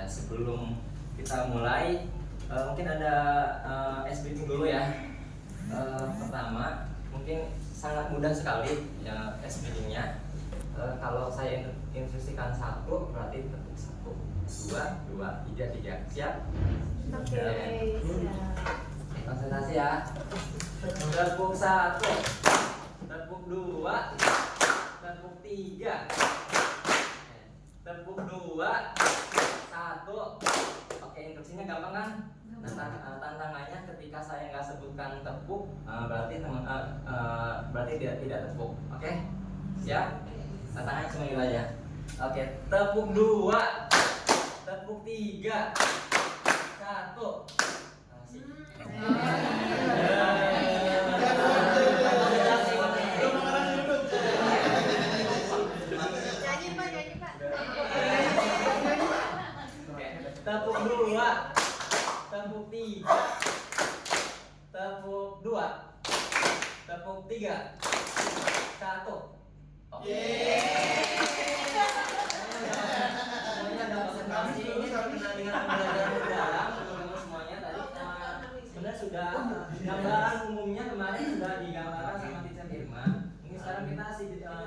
Ya, sebelum kita mulai, mungkin ada ice breaking dulu ya. Pertama, mungkin sangat mudah sekali ya ice breakingnya. Kalau saya instruksikan satu, berarti tepuk satu, dua, tiga. Siap? Oke, siap. Konsentrasi ya. Tepuk satu, tepuk dua, tepuk tiga, tepuk dua, satu. Oke, instruksinya gampang kan? Nah, tantangannya ketika saya nggak sebutkan tepuk, berarti tidak tepuk. Oke? Siap? Tantangannya cuma itu aja. Oke, tepuk dua, tepuk tiga, satu. Nyanyi Pak. Oke, tepuk dua, tepuk tiga, tepuk dua, tepuk tiga, satu. Oke. Semuanya ada konsentrasi. Ini berkenaan dengan pembelajaran mendalam teman-teman semuanya. Tadi sebenarnya sudah gambaran umumnya kemarin sudah digambarkan sama Teacher Irma. Ini sekarang kita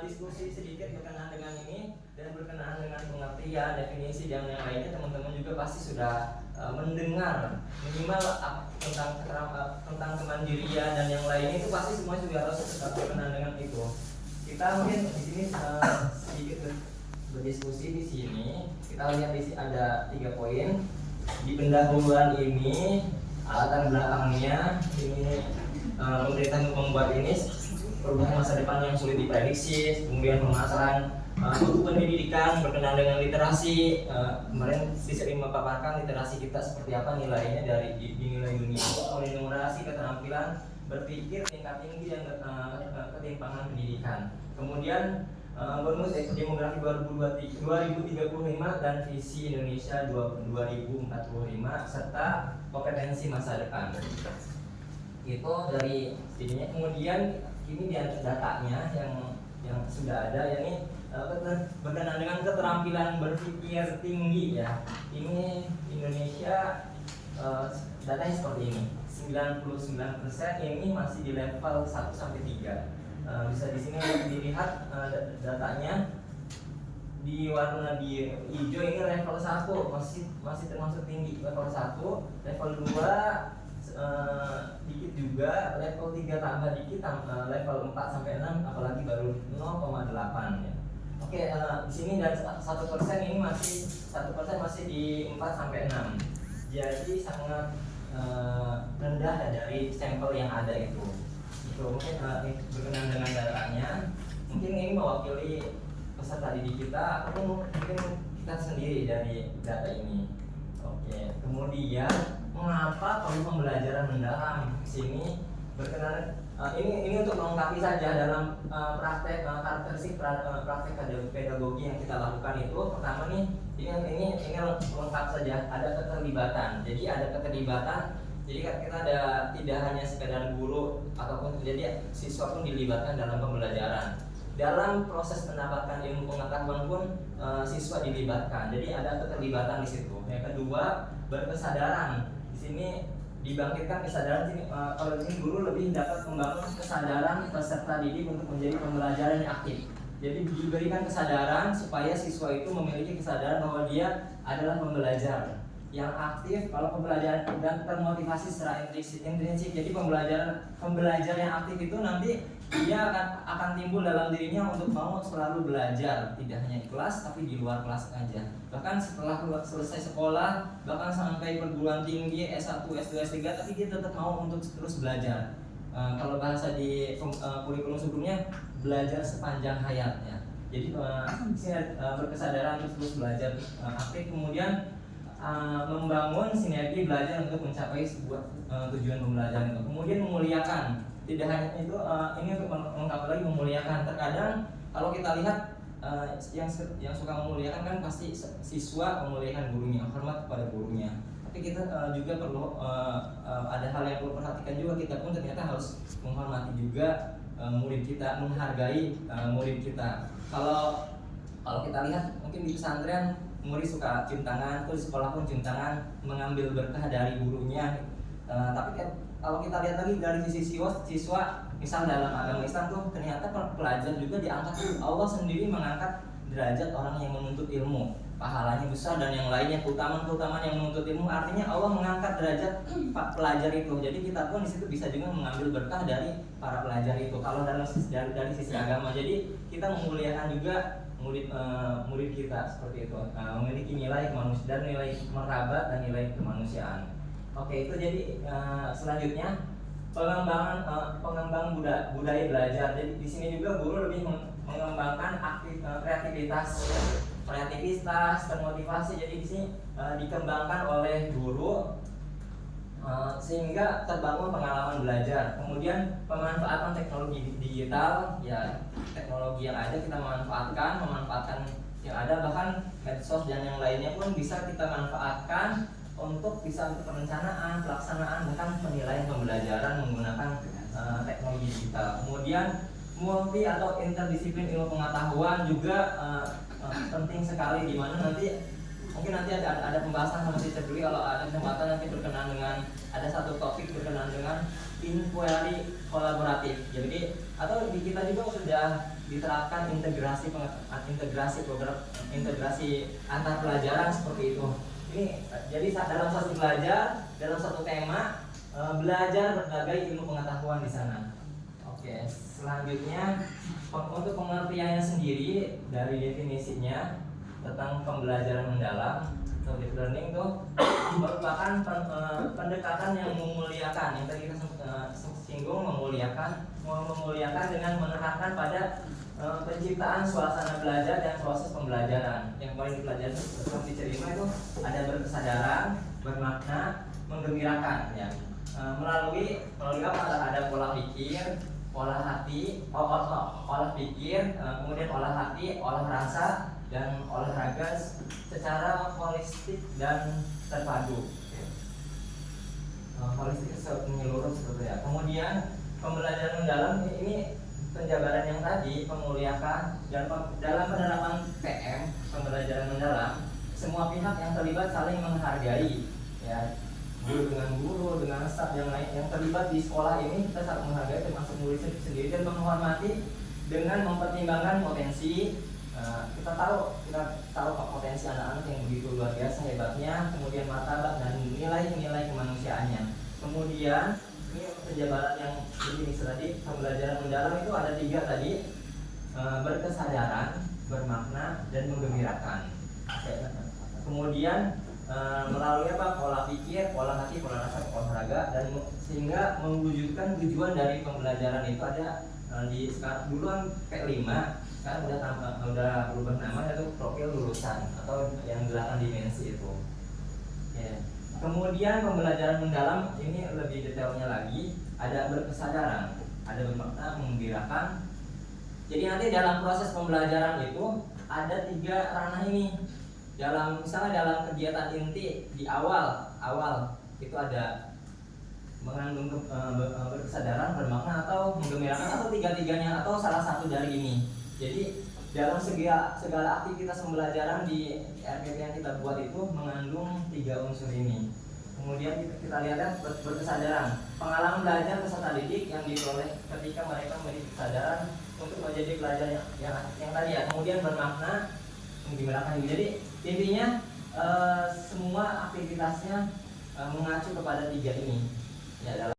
diskusi sedikit berkenaan dengan ini dan berkenaan dengan pengertian, definisi dan yang lainnya. Teman-teman juga pasti sudah mendengar minimal tentang kemandirian dan yang lainnya itu pasti semua juga harus berkenaan dengan itu. Kita mungkin di sini sedikit berdiskusi di sini. Kita lihat di sini ada 3 poin. Di pendahuluan ini latar belakangnya ini pemerintah membuat ini perubahan masa depan yang sulit diprediksi, kemudian pemasaran buku pendidikan berkenaan dengan literasi. Kemarin sering memaparkan literasi kita seperti apa nilainya dari nilai dunia, numerasi, keterampilan berpikir tingkat tinggi dan ketimpangan pendidikan. Kemudian bonus demografi 2035 dan visi Indonesia 2045 serta kompetensi masa depan. Itu dari sininya. Kemudian ini di datanya yang sudah ada, yakni berkenaan dengan keterampilan berpikir tinggi ya. Ini Indonesia datanya seperti ini. 99% ini masih di level 1 sampai 3. Bisa di sini dilihat datanya di warna hijau ini level 1 masih termasuk tinggi, level 1, level 2 dikit juga, level 3 tambah dikit, level 4 sampai 6 apalagi baru 0,8 ya. Oke, di sini dan 1% ini masih 1% masih di 4 sampai 6. Jadi sangat rendah dari sampel yang ada itu. Itu mungkin berkenaan dengan datanya. Mungkin ini mewakili peserta didik kita, mungkin kita sendiri dari data ini. Oke, kemudian mengapa perlu pembelajaran mendalam? Sini berkenaan ini untuk melengkapi saja dalam praktek karakteristik praktek pedagogi yang kita lakukan itu. Pertama nih, ini lengkap saja, ada keterlibatan. Jadi ada keterlibatan. Jadi kita ada tidak hanya sekedar guru ataupun jadi siswa pun dilibatkan dalam pembelajaran. Dalam proses mendapatkan ilmu pengetahuan pun siswa dilibatkan. Jadi ada keterlibatan di situ. Yang kedua, berkesadaran. Di sini dibangkitkan kesadaran. Kalau di sini guru lebih dapat membangun kesadaran peserta didik untuk menjadi pembelajaran yang aktif. Jadi diberikan kesadaran supaya siswa itu memiliki kesadaran bahwa dia adalah pembelajar yang aktif. Kalau pembelajaran dan termotivasi secara intrinsik. Jadi pembelajar yang aktif itu nanti dia akan timbul dalam dirinya untuk mau selalu belajar, tidak hanya di kelas tapi di luar kelas aja. Bahkan setelah selesai sekolah, bahkan sampai perguruan tinggi S1, S2, S3, tapi dia tetap mau untuk terus belajar. Kalau bahasa di kurikulum sebelumnya, belajar sepanjang hayatnya. Jadi berkesadaran terus belajar aktif, kemudian membangun sinergi belajar untuk mencapai sebuah tujuan pembelajaran itu. Kemudian memuliakan. Tidak hanya itu, ini untuk melengkapi lagi memuliakan. Terkadang kalau kita lihat yang suka memuliakan kan pasti siswa memuliakan gurunya, hormat kepada gurunya. Tapi kita juga perlu ada hal yang perlu perhatikan juga, kita pun ternyata harus menghormati juga murid kita, menghargai murid kita. Kalau kita lihat mungkin di pesantren murid suka cium tangan, terus sekolah pun cium tangan, mengambil berkah dari gurunya. Tapi kalau kita lihat lagi dari sisi siswa, misal dalam agama Islam tuh ternyata pelajar juga diangkat. Allah sendiri mengangkat derajat orang yang menuntut ilmu, pahalanya besar dan yang lainnya, keutamaan yang menuntut ilmu. Artinya Allah mengangkat derajat pelajar itu. Jadi kita pun di situ bisa juga mengambil berkah dari para pelajar itu. Kalau dari sisi agama, jadi kita memuliakan juga murid kita seperti itu, memiliki nilai kemanusiaan dan nilai martabat dan nilai kemanusiaan. Oke, itu jadi selanjutnya pengembangan budaya belajar. Jadi di sini juga guru lebih mengembangkan kreativitas, termotivasi. Jadi di sini dikembangkan oleh guru sehingga terbangun pengalaman belajar. Kemudian pemanfaatan teknologi digital, ya teknologi yang ada kita memanfaatkan yang ada, bahkan medsos dan yang lainnya pun bisa kita manfaatkan untuk perencanaan, pelaksanaan, bahkan penilaian pembelajaran menggunakan teknologi digital. Kemudian multi atau interdisiplin ilmu pengetahuan juga penting sekali, di mana nanti mungkin ada pembahasan sama Teacher Dwi kalau ada kesempatan nanti berkenan dengan ada satu topik berkenan dengan inquiry kolaboratif. Jadi atau di kita juga sudah diterapkan integrasi program integrasi antar pelajaran seperti itu. Ini jadi dalam satu belajar, dalam satu tema belajar berbagai ilmu pengetahuan di sana. Oke, selanjutnya untuk pengertiannya sendiri dari definisinya tentang pembelajaran mendalam atau deep learning itu merupakan pendekatan yang memuliakan, yang tadi kita singgung, memuliakan dengan menekankan pada penciptaan suasana belajar dan proses pembelajaran. Yang paling dipelajari seperti cerita itu ada berkesadaran, bermakna, menggembirakan, ya. Melalui apa? Ada pola pikir, olah hati, olah pikir, kemudian olah hati, olah rasa, dan olahraga secara holistik dan terpadu. Holistik menyeluruh seperti ya. Kemudian pembelajaran mendalam ini penjabaran yang tadi, pemuliakan dan dalam penerapan PM pembelajaran mendalam, semua pihak yang terlibat saling menghargai, ya. Guru dengan staf yang lain yang terlibat di sekolah ini kita saling menghargai, termasuk murid sendiri, dan menghormati dengan mempertimbangkan potensi. Kita tahu potensi anak-anak yang begitu luar biasa hebatnya, kemudian martabat dan nilai-nilai kemanusiaannya. Kemudian ini penjabaran yang begini tadi, pembelajaran mendalam itu ada 3 tadi, berkesadaran, bermakna, dan menggembirakan. Kemudian melalui pola pikir, pola hati, pola rasa, olahraga, dan sehingga mewujudkan tujuan dari pembelajaran itu ada di sekarang duluan P5, sekarang udah berubah nama, yaitu profil lulusan atau yang 8 dimensi itu. Ya. Kemudian pembelajaran mendalam ini lebih detailnya lagi, ada berkesadaran, ada bermakna, menggembirakan. Jadi nanti dalam proses pembelajaran itu ada 3 ranah ini. Misalnya dalam kegiatan inti di awal itu ada mengandung berkesadaran, bermakna, atau menggembirakan, atau 3-tiganya, atau salah satu dari ini. Jadi dalam segala aktivitas pembelajaran di RPP yang kita buat itu mengandung 3 unsur ini. Kemudian kita lihat berkesadaran, pengalaman belajar peserta didik yang diperoleh ketika mereka memiliki kesadaran untuk menjadi pelajar yang tadi ya. Kemudian bermakna, menggembirakan. Jadi intinya semua aktivitasnya mengacu kepada 3 ini. Ya, dalam